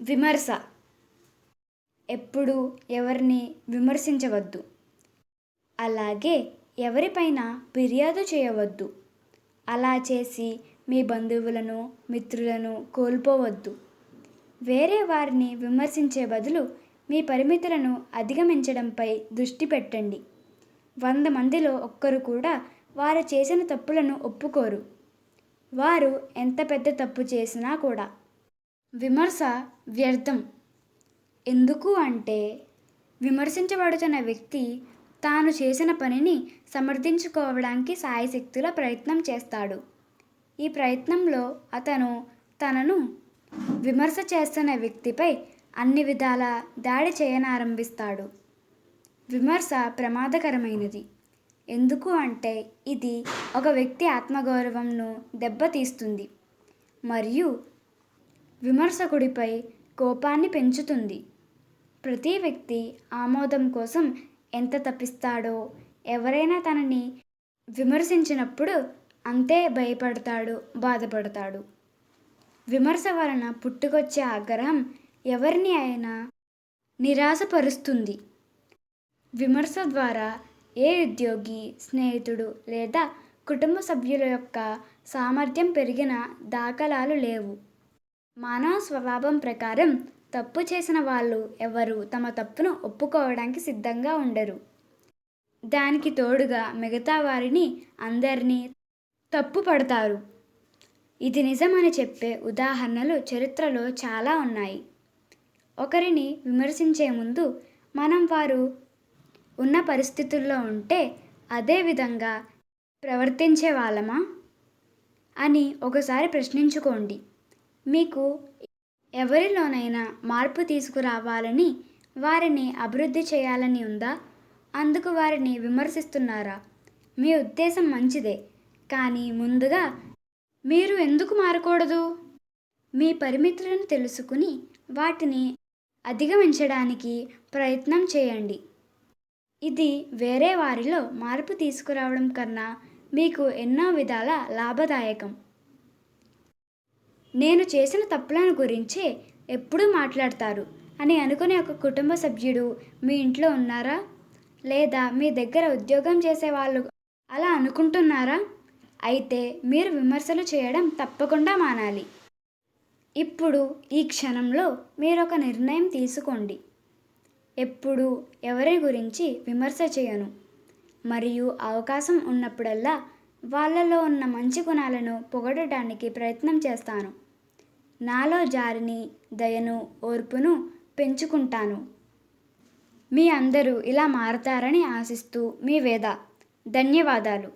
విమర్శ. ఎప్పుడూ ఎవరిని విమర్శించవద్దు. అలాగే ఎవరిపైన ఫిర్యాదు చేయవద్దు. అలా చేసి మీ బంధువులను, మిత్రులను కోల్పోవద్దు. వేరే వారిని విమర్శించే బదులు మీ పరిమితులను అధిగమించడంపై దృష్టి పెట్టండి. 100 మందిలో ఒక్కరు కూడా వారు చేసిన తప్పులను ఒప్పుకోరు. వారు ఎంత పెద్ద తప్పు చేసినా కూడా. విమర్శ వ్యర్థం. ఎందుకు అంటే విమర్శించబడుతున్న వ్యక్తి తాను చేసిన పనిని సమర్థించుకోవడానికి శాయశక్తులా ప్రయత్నం చేస్తాడు. ఈ ప్రయత్నంలో అతను తనను విమర్శ చేస్తున్న వ్యక్తిపై అన్ని విధాలా దాడి చేయనారంభిస్తాడు. విమర్శ ప్రమాదకరమైనది. ఎందుకు అంటే ఇది ఒక వ్యక్తి ఆత్మగౌరవంను దెబ్బతీస్తుంది మరియు విమర్శకుడిపై కోపాన్ని పెంచుతుంది. ప్రతి వ్యక్తి ఆమోదం కోసం ఎంత తపిస్తాడో, ఎవరైనా తనని విమర్శించినప్పుడు అంతే భయపడతాడు, బాధపడతాడు. విమర్శ వలన పుట్టుకొచ్చే ఆగ్రహం ఎవరిని అయినా నిరాశపరుస్తుంది. విమర్శ ద్వారా ఏ ఉద్యోగి, స్నేహితుడు లేదా కుటుంబ సభ్యుల యొక్క సామర్థ్యం పెరిగిన దాఖలాలు లేవు. మానవ స్వభావం ప్రకారం తప్పు చేసిన వాళ్ళు ఎవరూ తమ తప్పును ఒప్పుకోవడానికి సిద్ధంగా ఉండరు. దానికి తోడుగా మిగతా వారిని అందరినీ తప్పు పడతారు. ఇది నిజమని చెప్పే ఉదాహరణలు చరిత్రలో చాలా ఉన్నాయి. ఒకరిని విమర్శించే ముందు మనం వారు ఉన్న పరిస్థితుల్లో ఉంటే అదే విధంగా ప్రవర్తించే వాళ్ళమా అని ఒకసారి ప్రశ్నించుకోండి. మీకు ఎవరిలోనైనా మార్పు తీసుకురావాలని, వారిని అభివృద్ధి చేయాలని ఉందా? అందుకు వారిని విమర్శిస్తున్నారా? మీ ఉద్దేశం మంచిదే, కానీ ముందుగా మీరు ఎందుకు మారకూడదు? మీ పరిమితులను తెలుసుకుని వాటిని అధిగమించడానికి ప్రయత్నం చేయండి. ఇది వేరే వారిలో మార్పు తీసుకురావడం కన్నా మీకు ఎన్నో విధాల లాభదాయకం. నేను చేసిన తప్పులను గురించే ఎప్పుడూ మాట్లాడతారు అని అనుకునే ఒక కుటుంబ సభ్యుడు మీ ఇంట్లో ఉన్నారా? లేదా మీ దగ్గర ఉద్యోగం చేసే వాళ్ళు అలా అనుకుంటున్నారా? అయితే మీరు విమర్శలు చేయడం తప్పకుండా మానాలి. ఇప్పుడు ఈ క్షణంలో మీరొక నిర్ణయం తీసుకోండి. ఎప్పుడూ ఎవరి గురించి విమర్శ చేయను మరియు అవకాశం ఉన్నప్పుడల్లా వాళ్ళలో ఉన్న మంచి గుణాలను పొగడటానికి ప్రయత్నం చేస్తాను. నాలో జాలిని, దయను, ఓర్పును పెంచుకుంటాను. మీ అందరూ ఇలా మారతారని ఆశిస్తూ మీ వేద. ధన్యవాదాలు.